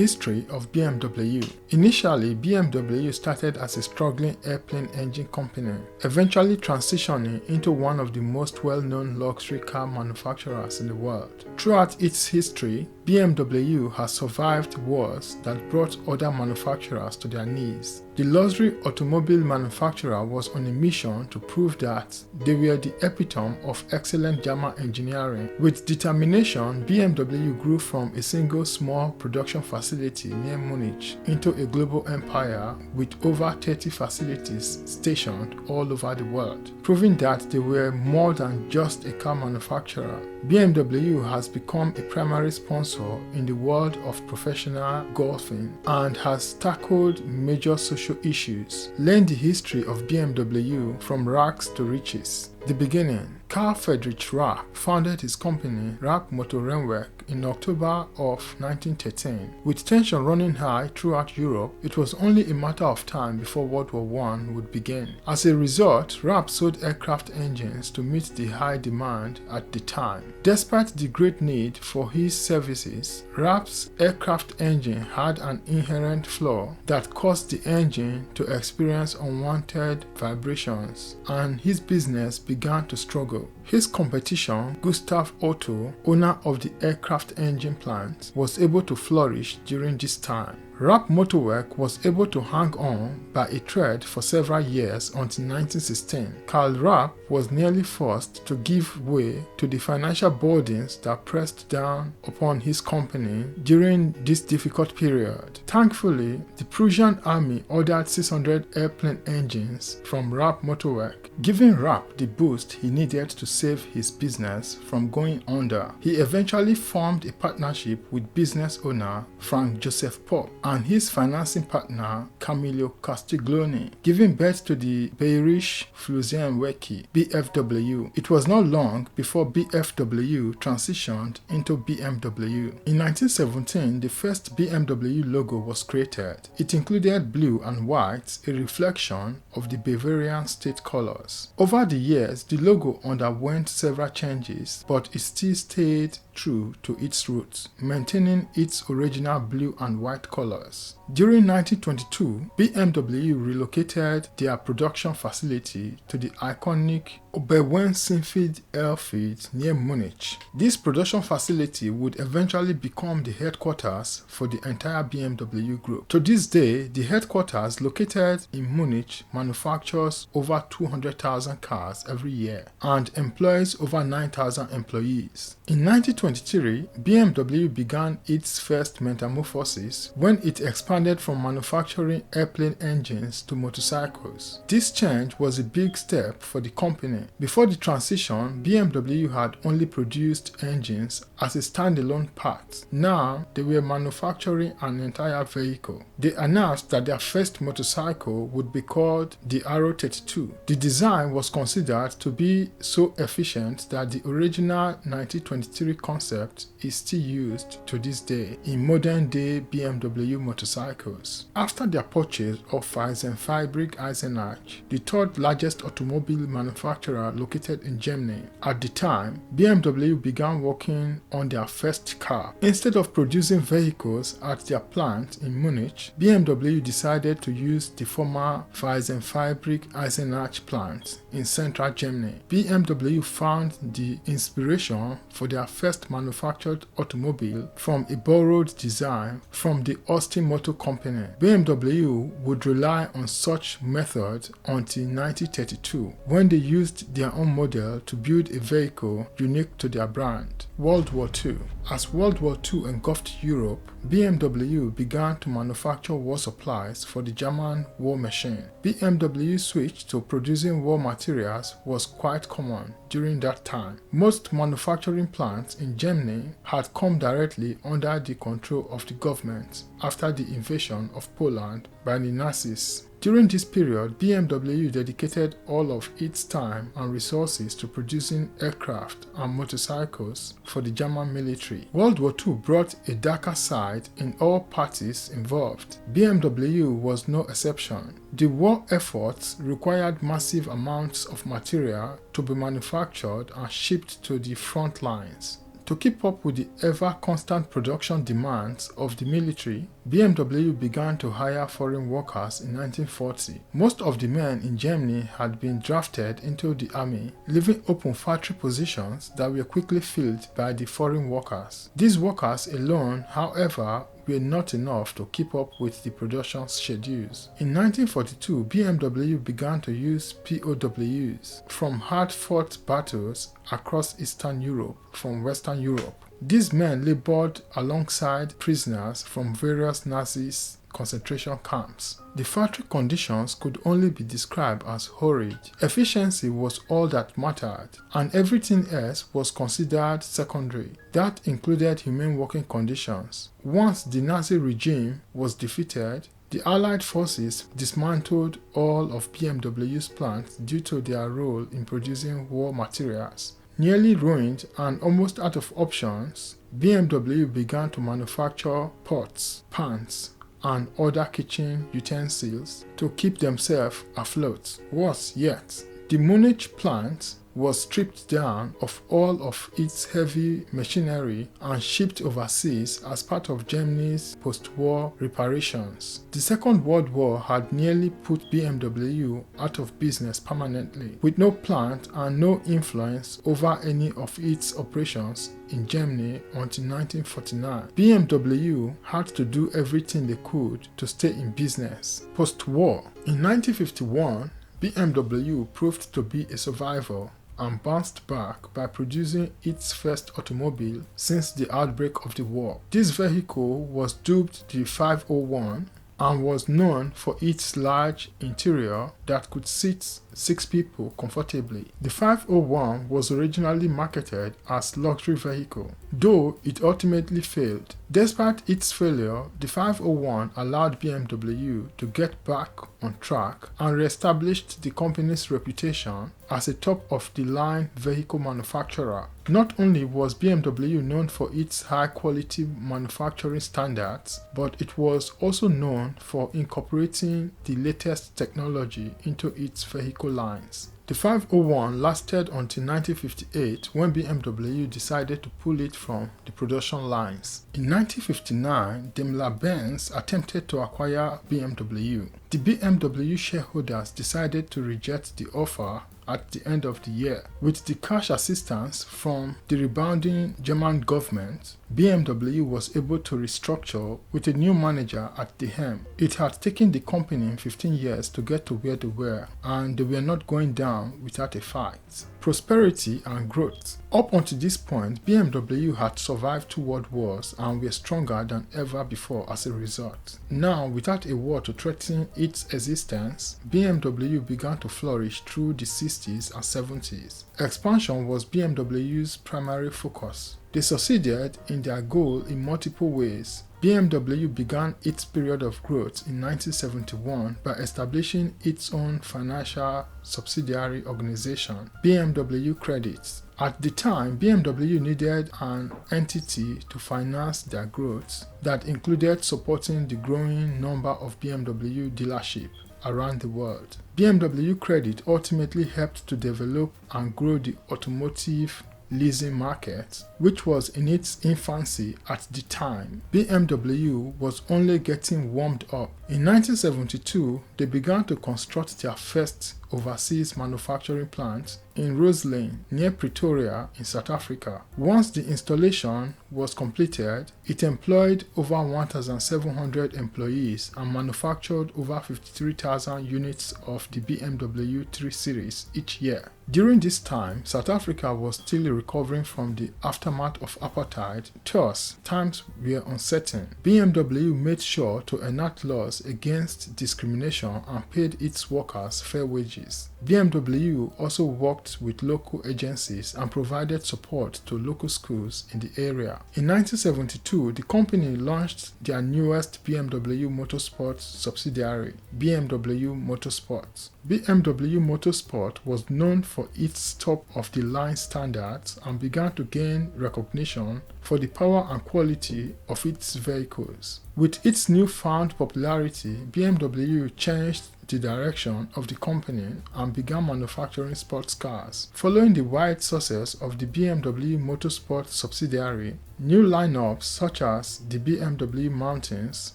history of BMW. Initially, BMW started as a struggling airplane engine company, eventually transitioning into one of the most well-known luxury car manufacturers in the world. Throughout its history, BMW has survived wars that brought other manufacturers to their knees. The luxury automobile manufacturer was on a mission to prove that they were the epitome of excellent German engineering. With determination, BMW grew from a single small production facility near Munich into a global empire with over 30 facilities stationed all over the world, proving that they were more than just a car manufacturer. BMW has become a primary sponsor in the world of professional golfing and has tackled major social issues. Learn the history of BMW from rags to riches. The beginning. Carl Friedrich Rapp founded his company Rapp Motorenwerk in October of 1913. With tension running high throughout Europe, it was only a matter of time before World War I would begin. As a result, Rapp sold aircraft engines to meet the high demand at the time. Despite the great need for his services, Rapp's aircraft engine had an inherent flaw that caused the engine to experience unwanted vibrations, and his business began to struggle. His competition, Gustav Otto, owner of the aircraft engine plant, was able to flourish during this time. Rapp Motorwerk was able to hang on by a thread for several years until 1916. Karl Rapp was nearly forced to give way to the financial burdens that pressed down upon his company during this difficult period. Thankfully, the Prussian army ordered 600 airplane engines from Rapp Motorwerk, giving Rapp the boost he needed to save his business from going under. He eventually formed a partnership with business owner Frank Joseph Popp and his financing partner Camillo Castiglione, giving birth to the Bayerische Flugzeugwerke (BFW). It was not long before BFW transitioned into BMW. In 1917, the first BMW logo was created. It included blue and white, a reflection of the Bavarian state colors. Over the years, the logo underwent several changes, but it still stayed true to its roots, maintaining its original blue and white colors. During 1922, BMW relocated their production facility to the iconic Oberwaldseinfeld airfield near Munich. This production facility would eventually become the headquarters for the entire BMW group. To this day, the headquarters located in Munich manufactures over 200,000 cars every year and employs over 9,000 employees. In 1923, BMW began its first metamorphosis when it expanded from manufacturing airplane engines to motorcycles. This change was a big step for the company. Before the transition, BMW had only produced engines as a standalone part. Now, they were manufacturing an entire vehicle. They announced that their first motorcycle would be called the Arrow 32. The design was considered to be so efficient that the original 1923 concept is still used to this day in modern-day BMW motorcycles. After their purchase of Fabrik Eisenach, the third largest automobile manufacturer located in Germany, at the time, BMW began working on their first car. Instead of producing vehicles at their plant in Munich, BMW decided to use the former Fabrik Eisenach plant in central Germany. BMW found the inspiration for their first manufactured automobile from a borrowed design from the Austin Motor Company. BMW would rely on such methods until 1932, when they used their own model to build a vehicle unique to their brand. World War II. As World War II engulfed Europe, BMW began to manufacture war supplies for the German war machine. BMW switched to producing war materials was quite common during that time. Most manufacturing plants in Germany had come directly under the control of the government after the invasion of Poland by the Nazis. During this period, BMW dedicated all of its time and resources to producing aircraft and motorcycles for the German military. World War II brought a darker side in all parties involved. BMW was no exception. The war efforts required massive amounts of material to be manufactured and shipped to the front lines. To keep up with the ever-constant production demands of the military, BMW began to hire foreign workers in 1940. Most of the men in Germany had been drafted into the army, leaving open factory positions that were quickly filled by the foreign workers. These workers alone, however, were not enough to keep up with the production schedules. In 1942, BMW began to use POWs from hard-fought battles across Eastern Europe from Western Europe. These men labored alongside prisoners from various Nazi concentration camps. The factory conditions could only be described as horrid. Efficiency was all that mattered, and everything else was considered secondary. That included humane working conditions. Once the Nazi regime was defeated, the Allied forces dismantled all of BMW's plants due to their role in producing war materials. Nearly ruined and almost out of options, BMW began to manufacture pots, pans, and other kitchen utensils to keep themselves afloat. Worse yet, the Munich plant was stripped down of all of its heavy machinery and shipped overseas as part of Germany's post-war reparations. The Second World War had nearly put BMW out of business permanently, with no plant and no influence over any of its operations in Germany until 1949. BMW had to do everything they could to stay in business. Post-war, in 1951, BMW proved to be a survivor and bounced back by producing its first automobile since the outbreak of the war. This vehicle was dubbed the 501 and was known for its large interior that could seat 6 people comfortably. The 501 was originally marketed as a luxury vehicle, though it ultimately failed. Despite its failure, the 501 allowed BMW to get back on track and re-established the company's reputation as a top-of-the-line vehicle manufacturer. Not only was BMW known for its high-quality manufacturing standards, but it was also known for incorporating the latest technology into its vehicle lines. The 501 lasted until 1958 when BMW decided to pull it from the production lines. In 1959, Daimler-Benz attempted to acquire BMW. The BMW shareholders decided to reject the offer at the end of the year. With the cash assistance from the rebounding German government, BMW was able to restructure with a new manager at the helm. It had taken the company 15 years to get to where they were, and they were not going down without a fight. Prosperity and growth. Up until this point, BMW had survived 2 world wars and were stronger than ever before as a result. Now, without a war to threaten its existence, BMW began to flourish through the 60s and 70s. Expansion was BMW's primary focus. They succeeded in their goal in multiple ways. BMW began its period of growth in 1971 by establishing its own financial subsidiary organization, BMW Credit. At the time, BMW needed an entity to finance their growth that included supporting the growing number of BMW dealerships around the world. BMW Credit ultimately helped to develop and grow the automotive leasing market, which was in its infancy at the time. BMW was only getting warmed up. In 1972, they began to construct their first overseas manufacturing plant in Roslyn, near Pretoria in South Africa. Once the installation was completed, it employed over 1,700 employees and manufactured over 53,000 units of the BMW 3 Series each year. During this time, South Africa was still recovering from the aftermath of apartheid, thus times were uncertain. BMW made sure to enact laws against discrimination and paid its workers fair wages. BMW also worked with local agencies and provided support to local schools in the area. In 1972, the company launched their newest BMW Motorsport subsidiary, BMW Motorsport. BMW Motorsport was known for its top-of-the-line standards and began to gain recognition for the power and quality of its vehicles. With its newfound popularity, BMW changed the direction of the company and began manufacturing sports cars. Following the wide success of the BMW Motorsport subsidiary, new lineups such as the BMW Mountains,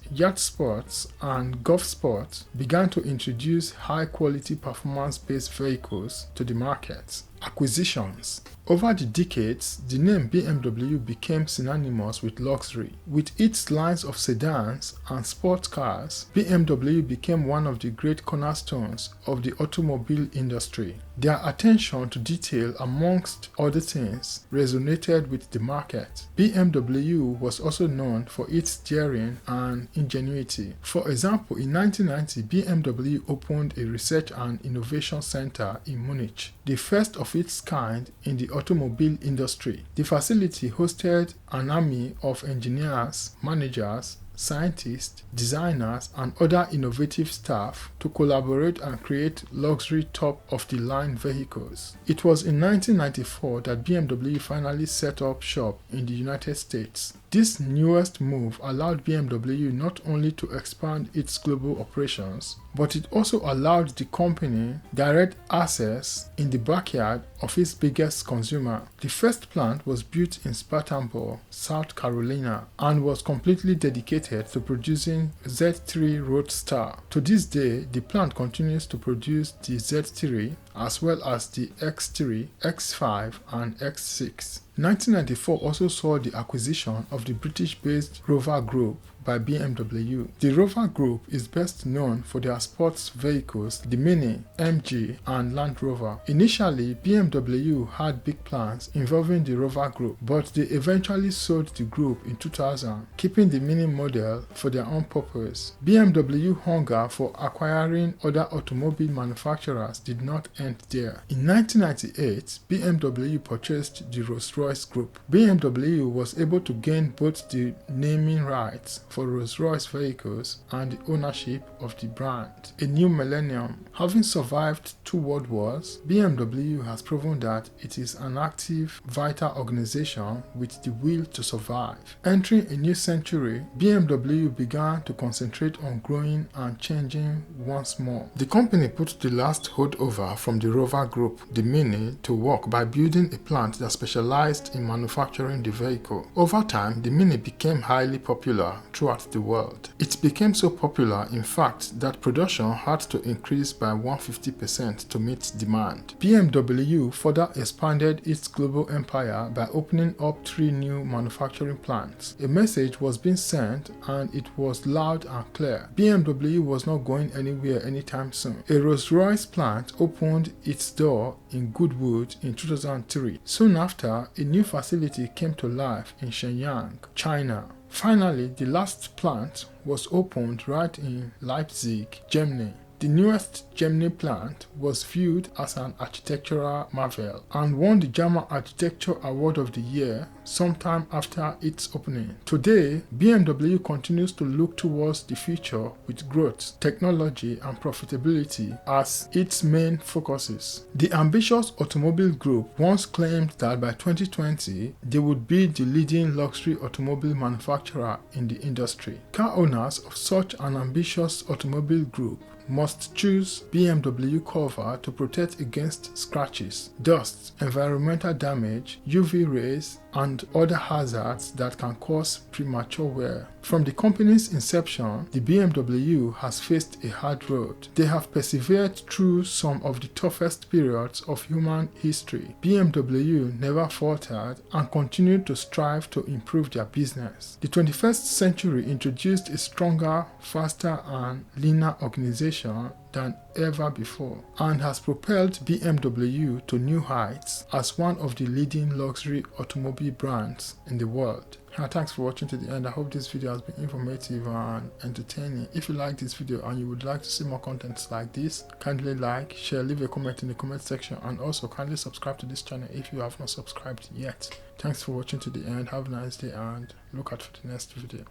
Yacht Sports, and Golf Sports began to introduce high-quality performance-based vehicles to the market. Acquisitions. Over the decades, the name BMW became synonymous with luxury. With its lines of sedans and sports cars, BMW became one of the great cornerstones of the automobile industry. Their attention to detail, amongst other things, resonated with the market. BMW was also known for its daring and ingenuity. For example, in 1990, BMW opened a research and innovation center in Munich, the first of its kind in the automobile industry. The facility hosted an army of engineers, managers, scientists, designers, and other innovative staff to collaborate and create luxury top-of-the-line vehicles. It was in 1994 that BMW finally set up shop in the United States. This newest move allowed BMW not only to expand its global operations, but it also allowed the company direct access in the backyard of its biggest consumer. The first plant was built in Spartanburg, South Carolina, and was completely dedicated to producing Z3 Roadster. To this day, the plant continues to produce the Z3 as well as the X3, X5, and X6. 1994 also saw the acquisition of the British-based Rover Group by BMW. The Rover Group is best known for their sports vehicles, the Mini, MG, and Land Rover. Initially, BMW had big plans involving the Rover Group, but they eventually sold the group in 2000, keeping the Mini model for their own purpose. BMW hunger for acquiring other automobile manufacturers did not end there. In 1998, BMW purchased the Rolls-Royce Group. BMW was able to gain both the naming rights for Rolls-Royce vehicles and the ownership of the brand. A new millennium. Having survived 2 world wars, BMW has proven that it is an active, vital organization with the will to survive. Entering a new century, BMW began to concentrate on growing and changing once more. The company put the last holdover from the Rover Group, the Mini, to work by building a plant that specialized in manufacturing the vehicle. Over time, the Mini became highly popular throughout the world. It became so popular, in fact, that production had to increase by 150% to meet demand. BMW further expanded its global empire by opening up 3 new manufacturing plants. A message was being sent, and it was loud and clear. BMW was not going anywhere anytime soon. A Rolls-Royce plant opened its door in Goodwood in 2003. Soon after, a new facility came to life in Shenyang, China. Finally, the last plant was opened right in Leipzig, Germany. The newest Germany plant was viewed as an architectural marvel and won the German Architecture Award of the Year sometime after its opening. Today, BMW continues to look towards the future with growth, technology, and profitability as its main focuses. The ambitious automobile group once claimed that by 2020, they would be the leading luxury automobile manufacturer in the industry. Car owners of such an ambitious automobile group must choose BMW cover to protect against scratches, dust, environmental damage, UV rays, and other hazards that can cause premature wear. From the company's inception, the BMW has faced a hard road. They have persevered through some of the toughest periods of human history. BMW never faltered and continued to strive to improve their business. The 21st century introduced a stronger, faster, and leaner organization than ever before and has propelled BMW to new heights as one of the leading luxury automobile brands in the world. Thanks for watching to the end. I hope this video has been informative and entertaining. If you like this video and you would like to see more contents like this, kindly like, share, leave a comment in the comment section, and also kindly subscribe to this channel if you have not subscribed yet. Thanks for watching to the end. Have a nice day and look out for the next video.